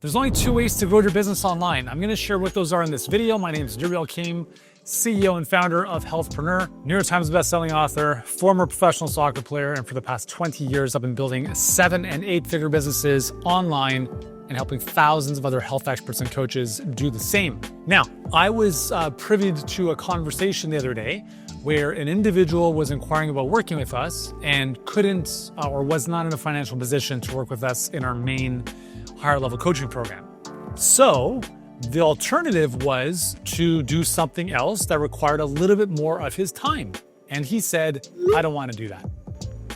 There's only two ways to grow your business online. I'm going to share what those are in this video. My name is Jibril Kim, CEO and founder of Healthpreneur, New York Times bestselling author, former professional soccer player, and for the past 20 years, I've been building 7- and 8-figure businesses online and helping thousands of other health experts and coaches do the same. Now, I was privy to a conversation the other day where an individual was inquiring about working with us and couldn't or was not in a financial position to work with us in our main higher level coaching program. So the alternative was to do something else that required a little bit more of his time. And he said, I don't want to do that.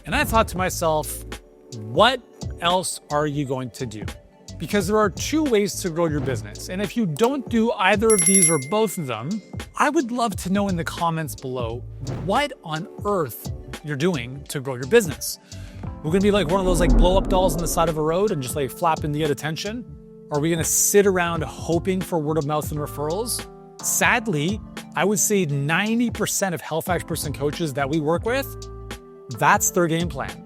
And I thought to myself, what else are you going to do? Because there are two ways to grow your business. And if you don't do either of these or both of them, I would love to know in the comments below what on earth you're doing to grow your business. We're gonna be like one of those blow up dolls on the side of a road and just flapping to get attention? Or are we gonna sit around hoping for word of mouth and referrals? Sadly, I would say 90% of health experts and coaches that we work with, that's their game plan.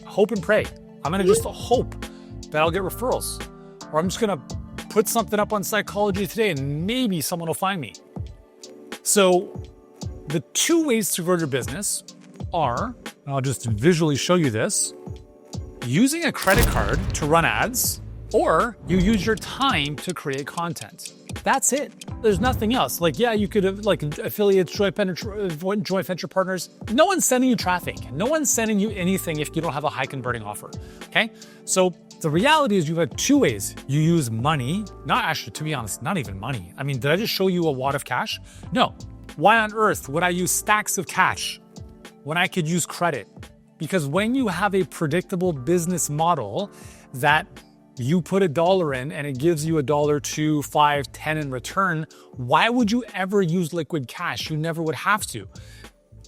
Hope and pray. I'm gonna just hope that I'll get referrals. Or I'm just gonna put something up on Psychology Today and maybe someone will find me. So the two ways to grow your business are, I'll just visually show you this, using a credit card to run ads, or you use your time to create content. That's it. There's nothing else. Yeah, you could have affiliates, joint venture partners. No one's sending you traffic. No one's sending you anything if you don't have a high converting offer, okay? So the reality is you have two ways. You use money, not actually, to be honest, not even money. I mean, did I just show you a wad of cash? No. Why on earth would I use stacks of cash when I could use credit? Because when you have a predictable business model that you put $1 in and it gives you $1, $2, $5, $10 in return, why would you ever use liquid cash? You never would have to.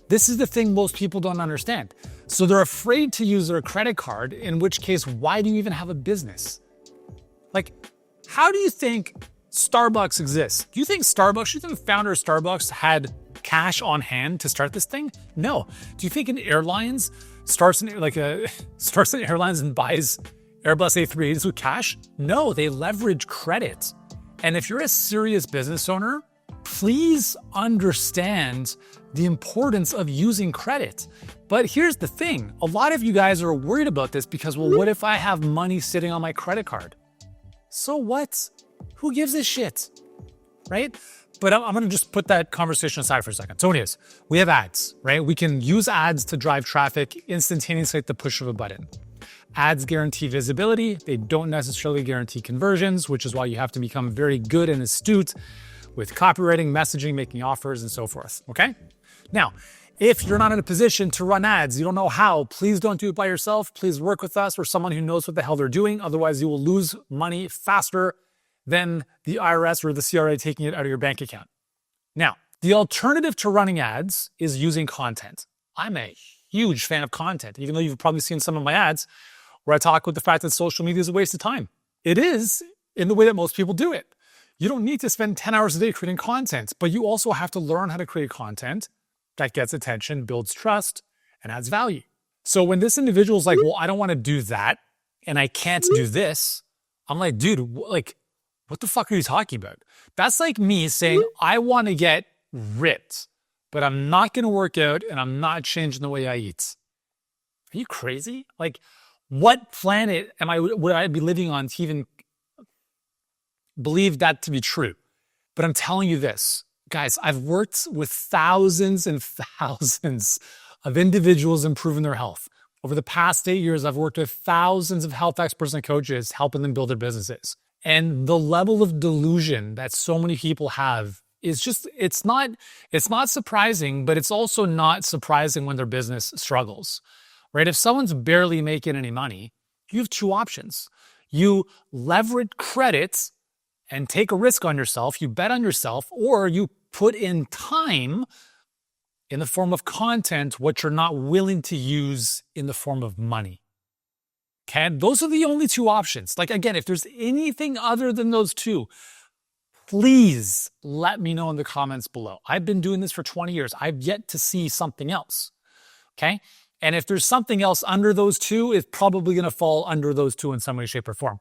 This is the thing most people don't understand. So they're afraid to use their credit card, in which case, why do you even have a business? How do you think Starbucks exists? Do you think the founder of Starbucks had cash on hand to start this thing? No. Do you think an airlines starts in airlines and buys Airbus A380s with cash? No, they leverage credit. And if you're a serious business owner, please understand the importance of using credit. But here's the thing. A lot of you guys are worried about this because, well, what if I have money sitting on my credit card? So what? Who gives a shit, right? But I'm gonna just put that conversation aside for a second. So anyways, we have ads, right? We can use ads to drive traffic instantaneously at the push of a button. Ads guarantee visibility. They don't necessarily guarantee conversions, which is why you have to become very good and astute with copywriting, messaging, making offers, and so forth, okay? Now, if you're not in a position to run ads, you don't know how, please don't do it by yourself. Please work with us or someone who knows what the hell they're doing. Otherwise, you will lose money faster than the IRS or the CRA taking it out of your bank account. Now, the alternative to running ads is using content. I'm a huge fan of content, even though you've probably seen some of my ads where I talk about the fact that social media is a waste of time. It is in the way that most people do it. You don't need to spend 10 hours a day creating content, but you also have to learn how to create content that gets attention, builds trust, and adds value. So when this individual's like, well, I don't want to do that, and I can't do this, I'm like, dude, what the fuck are you talking about? That's like me saying, I want to get ripped, but I'm not going to work out and I'm not changing the way I eat. Are you crazy? What planet would I be living on to even believe that to be true? But I'm telling you this, guys, I've worked with thousands and thousands of individuals improving their health. Over the past 8 years, I've worked with thousands of health experts and coaches, helping them build their businesses. And the level of delusion that so many people have is just, it's not surprising, but it's also not surprising when their business struggles, right? If someone's barely making any money, you have two options. You leverage credit and take a risk on yourself, you bet on yourself, or you put in time in the form of content, what you're not willing to use in the form of money. Okay, those are the only two options. Again, if there's anything other than those two, please let me know in the comments below. I've been doing this for 20 years. I've yet to see something else, okay? And if there's something else under those two, it's probably gonna fall under those two in some way, shape, or form.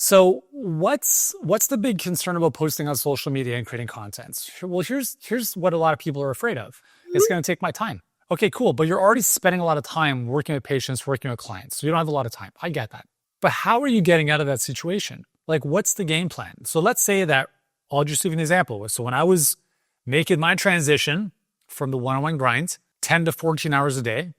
So what's the big concern about posting on social media and creating content? Well, here's what a lot of people are afraid of. It's going to take my time. Okay, cool. But you're already spending a lot of time working with patients, working with clients. So you don't have a lot of time. I get that. But how are you getting out of that situation? Like, what's the game plan? So let's say that, I'll just give you an example. So when I was making my transition from the one-on-one grind, 10 to 14 hours a day,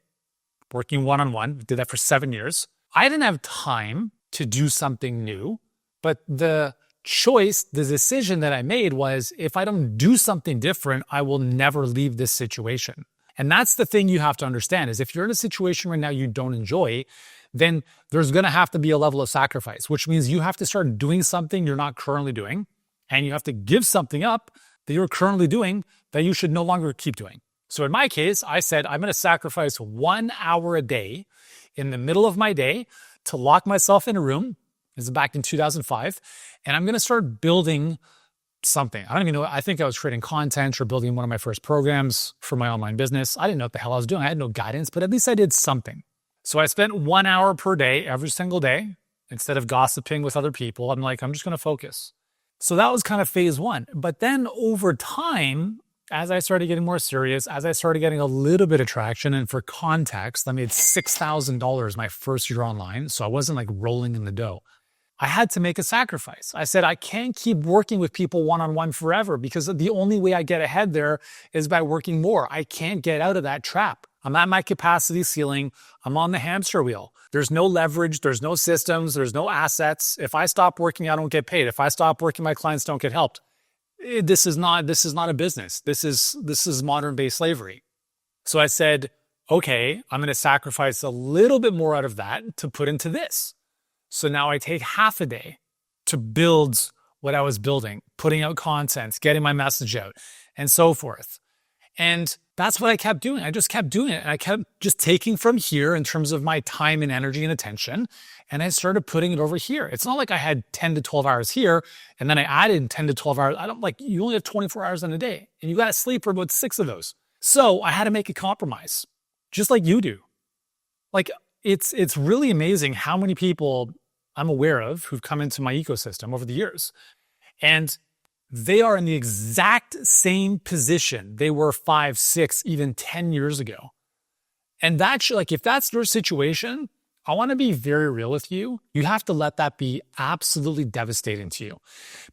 working one-on-one, did that for 7 years. I didn't have time to do something new, but the choice, the decision that I made was, if I don't do something different, I will never leave this situation. And that's the thing you have to understand, is if you're in a situation right now you don't enjoy, then there's going to have to be a level of sacrifice, which means you have to start doing something you're not currently doing, and you have to give something up that you're currently doing that you should no longer keep doing. So in my case, I said, I'm going to sacrifice 1 hour a day in the middle of my day to lock myself in a room. This is back in 2005. And I'm going to start building something. I don't even know. I think I was creating content or building one of my first programs for my online business. I didn't know what the hell I was doing. I had no guidance, but at least I did something. So I spent 1 hour per day, every single day. Instead of gossiping with other people, I'm like, I'm just going to focus. So that was kind of phase one. But then over time, as I started getting more serious, as I started getting a little bit of traction, and for context, I made $6,000 my first year online. So I wasn't like rolling in the dough. I had to make a sacrifice. I said, I can't keep working with people one-on-one forever, because the only way I get ahead there is by working more. I can't get out of that trap. I'm at my capacity ceiling. I'm on the hamster wheel. There's no leverage. There's no systems. There's no assets. If I stop working, I don't get paid. If I stop working, my clients don't get helped. This is not a business. This is modern day slavery. So I said, okay, I'm going to sacrifice a little bit more out of that to put into this. So now I take half a day to build what I was building, putting out content, getting my message out, and so forth. And that's what I kept doing. I just kept doing it. And I kept just taking from here in terms of my time and energy and attention. And I started putting it over here. It's not like I had 10 to 12 hours here, and then I added 10 to 12 hours. You only have 24 hours in a day, and you got to sleep for about 6 of those. So I had to make a compromise, just like you do. Like, it's really amazing how many people I'm aware of who've come into my ecosystem over the years. And they are in the exact same position they were 5, 6, even 10 years ago. And that's like, if that's your situation, I want to be very real with you. You have to let that be absolutely devastating to you,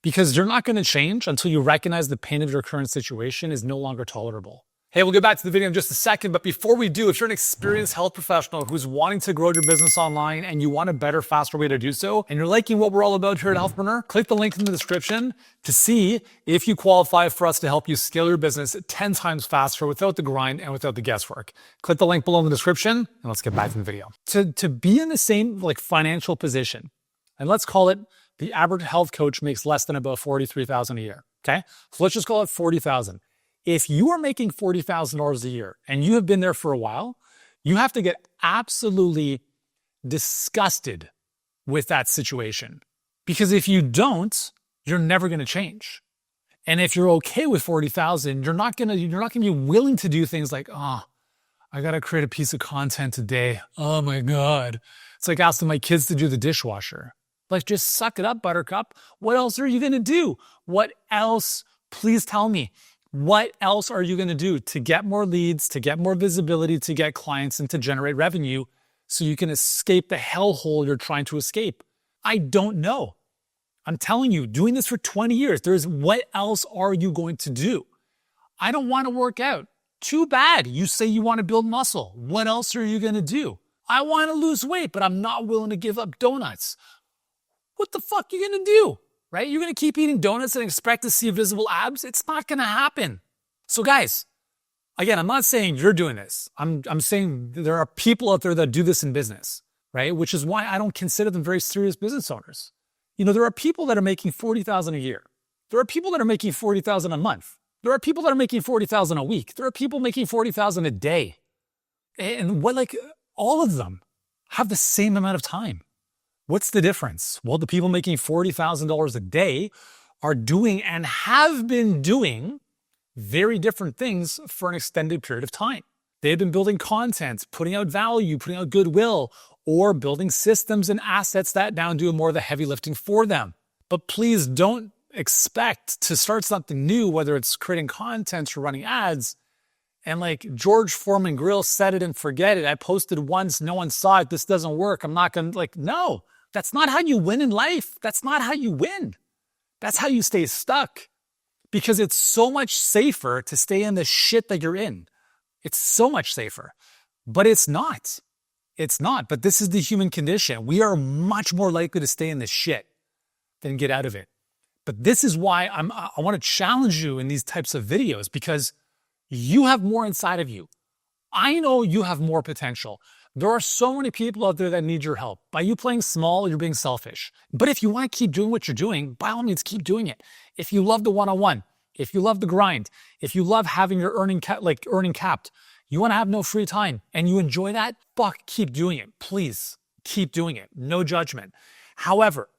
because you're not going to change until you recognize the pain of your current situation is no longer tolerable. Hey, we'll get back to the video in just a second, but before we do, if you're an experienced health professional who's wanting to grow your business online and you want a better, faster way to do so, and you're liking what we're all about here at Healthpreneur, click the link in the description to see if you qualify for us to help you scale your business 10 times faster without the grind and without the guesswork. Click the link below in the description, and let's get back to the video. To be in the same financial position, and let's call it the average health coach makes less than about $43,000 a year, okay? So let's just call it $40,000. If you are making $40,000 a year and you have been there for a while, you have to get absolutely disgusted with that situation. Because if you don't, you're never going to change. And if you're okay with 40,000, you're not going to be willing to do things like, I got to create a piece of content today. Oh my God. It's like asking my kids to do the dishwasher. Like, just suck it up, buttercup. What else are you going to do? What else? Please tell me. What else are you going to do to get more leads, to get more visibility, to get clients, and to generate revenue so you can escape the hellhole you're trying to escape? I don't know. I'm telling you, doing this for 20 years, what else are you going to do? I don't want to work out. Too bad. You say you want to build muscle. What else are you going to do? I want to lose weight, but I'm not willing to give up donuts. What the fuck are you going to do? Right? You're going to keep eating donuts and expect to see visible abs? It's not going to happen. So guys, again, I'm not saying you're doing this. I'm saying there are people out there that do this in business, right? Which is why I don't consider them very serious business owners. There are people that are making $40,000 a year. There are people that are making $40,000 a month. There are people that are making $40,000 a week. There are people making $40,000 a day. And all of them have the same amount of time. What's the difference? Well, the people making $40,000 a day are doing and have been doing very different things for an extended period of time. They've been building content, putting out value, putting out goodwill or building systems and assets that now do more of the heavy lifting for them. But please don't expect to start something new, whether it's creating content or running ads, and like George Foreman Grill, set it and forget it. I posted once, no one saw it, this doesn't work, I'm not gonna, no, that's not how you win in life. That's not how you win. That's how you stay stuck, because it's so much safer to stay in the shit that you're in. It's so much safer, but it's not. It's not, but this is the human condition. We are much more likely to stay in the shit than get out of it. But this is why I want to challenge you in these types of videos, because you have more inside of you. I know you have more potential. There are so many people out there that need your help. By you playing small, you're being selfish. But if you want to keep doing what you're doing, by all means, keep doing it. If you love the one-on-one, if you love the grind, if you love having your earning capped, you want to have no free time and you enjoy that, keep doing it. Please keep doing it. No judgment. However,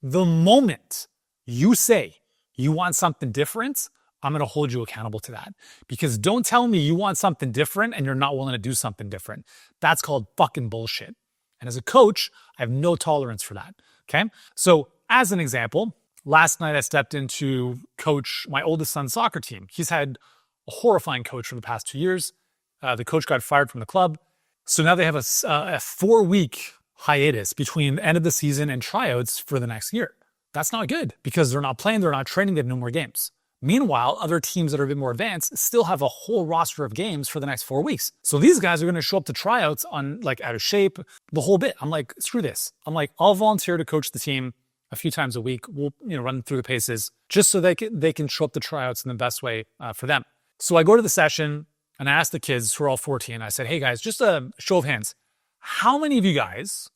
the moment you say you want something different, I'm going to hold you accountable to that. Because don't tell me you want something different and you're not willing to do something different. That's called fucking bullshit. And as a coach, I have no tolerance for that. Okay? So as an example, last night I stepped in to coach my oldest son's soccer team. He's had a horrifying coach for the past 2 years. The coach got fired from the club. So now they have a 4-week hiatus between the end of the season and tryouts for the next year. That's not good, because they're not playing, they're not training, they have no more games. Meanwhile, other teams that are a bit more advanced still have a whole roster of games for the next 4 weeks. So these guys are going to show up to tryouts on out of shape, the whole bit. I'm like, screw this. I'm like, I'll volunteer to coach the team a few times a week. We'll run through the paces just so they can show up to tryouts in the best way for them. So I go to the session and I ask the kids, who are all 14, I said, hey guys, just a show of hands. How many of you guys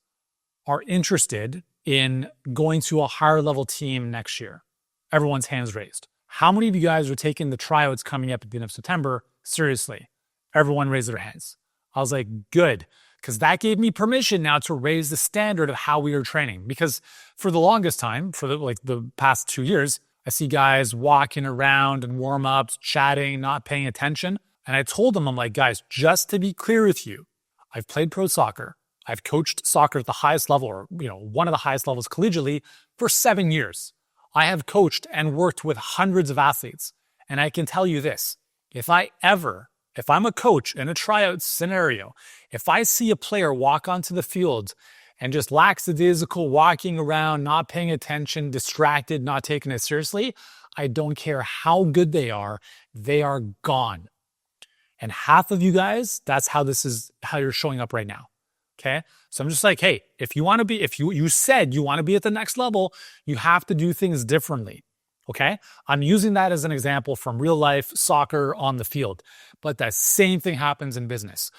are interested in going to a higher level team next year? Everyone's hands raised. How many of you guys are taking the tryouts coming up at the end of September seriously? Everyone raised their hands. I was like, good, because that gave me permission now to raise the standard of how we are training. Because for the longest time, for the past 2 years, I see guys walking around and warm-ups, chatting, not paying attention. And I told them, I'm like, guys, just to be clear with you, I've played pro soccer. I've coached soccer at the highest level, or one of the highest levels collegially, for 7 years. I have coached and worked with hundreds of athletes. And I can tell you this, if I'm a coach in a tryout scenario, if I see a player walk onto the field and just lackadaisical, walking around, not paying attention, distracted, not taking it seriously, I don't care how good they are gone. And half of you guys, that's how you're showing up right now. Okay. So I'm just like, hey, if you said you want to be at the next level, you have to do things differently. Okay. I'm using that as an example from real life soccer on the field, but that same thing happens in business.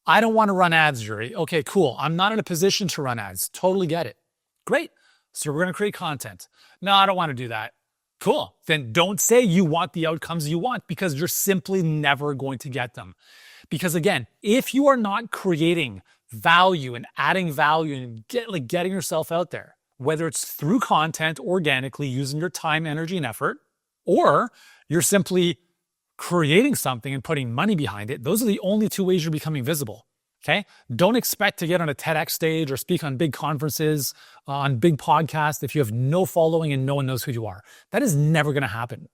I don't want to run ads, Yuri. Okay, cool. I'm not in a position to run ads. Totally get it. Great. So we're going to create content. No, I don't want to do that. Cool. Then don't say you want the outcomes you want, because you're simply never going to get them. Because again, if you are not creating value and adding value and getting yourself out there, whether it's through content organically using your time, energy, and effort, or you're simply creating something and putting money behind it, those are the only 2 ways you're becoming visible. Okay? Don't expect to get on a TEDx stage or speak on big conferences, on big podcasts if you have no following and no one knows who you are. That is never going to happen.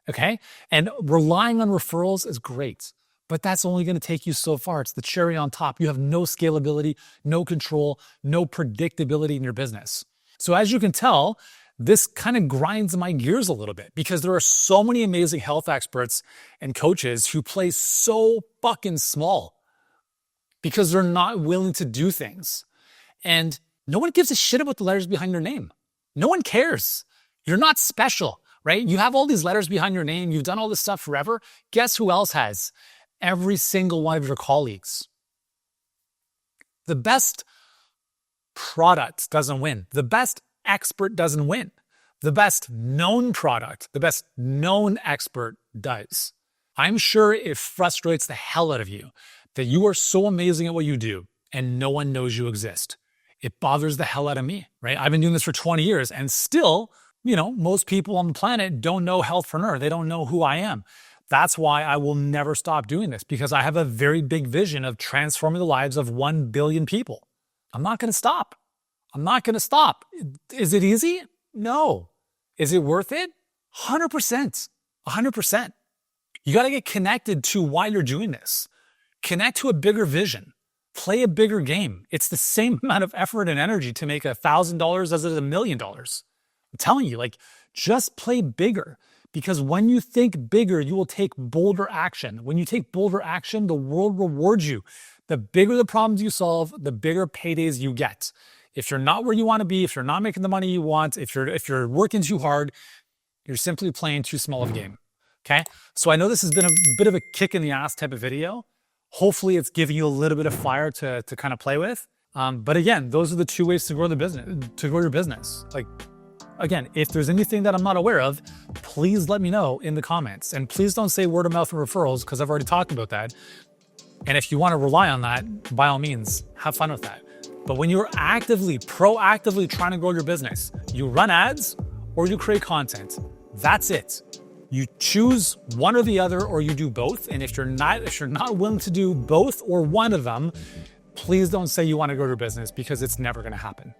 Okay? And relying on referrals is great, but that's only going to take you so far. It's the cherry on top. You have no scalability, no control, no predictability in your business. So as you can tell, this kind of grinds my gears a little bit, because there are so many amazing health experts and coaches who play so fucking small because they're not willing to do things. And no one gives a shit about the letters behind your name. No one cares. You're not special, right? You have all these letters behind your name. You've done all this stuff forever. Guess who else has? Every single one of your colleagues. The best product doesn't win. The best expert doesn't win. The best known product, the best known expert does. I'm sure it frustrates the hell out of you that you are so amazing at what you do and no one knows you exist. It bothers the hell out of me, right? I've been doing this for 20 years and still, most people on the planet don't know Healthpreneur. They don't know who I am. That's why I will never stop doing this, because I have a very big vision of transforming the lives of 1 billion people. I'm not going to stop. I'm not going to stop. Is it easy? No. Is it worth it? 100%. 100%. You got to get connected to why you're doing this. Connect to a bigger vision. Play a bigger game. It's the same amount of effort and energy to make $1,000 as it is $1 million. I'm telling you, like, just play bigger. Because when you think bigger, you will take bolder action. When you take bolder action, the world rewards you. The bigger the problems you solve, the bigger paydays you get. If you're not where you want to be, if you're not making the money you want, if you're working too hard, you're simply playing too small of a game. Okay? So I know this has been a bit of a kick in the ass type of video. Hopefully it's giving you a little bit of fire to kind of play with. But again, those are the two ways to grow your business. Like, again, if there's anything that I'm not aware of, please let me know in the comments. And please don't say word of mouth and referrals, because I've already talked about that. And if you want to rely on that, by all means, have fun with that. But when you're proactively trying to grow your business, you run ads or you create content. That's it. You choose one or the other, or you do both. And if you're not willing to do both or one of them, please don't say you want to grow your business, because it's never going to happen.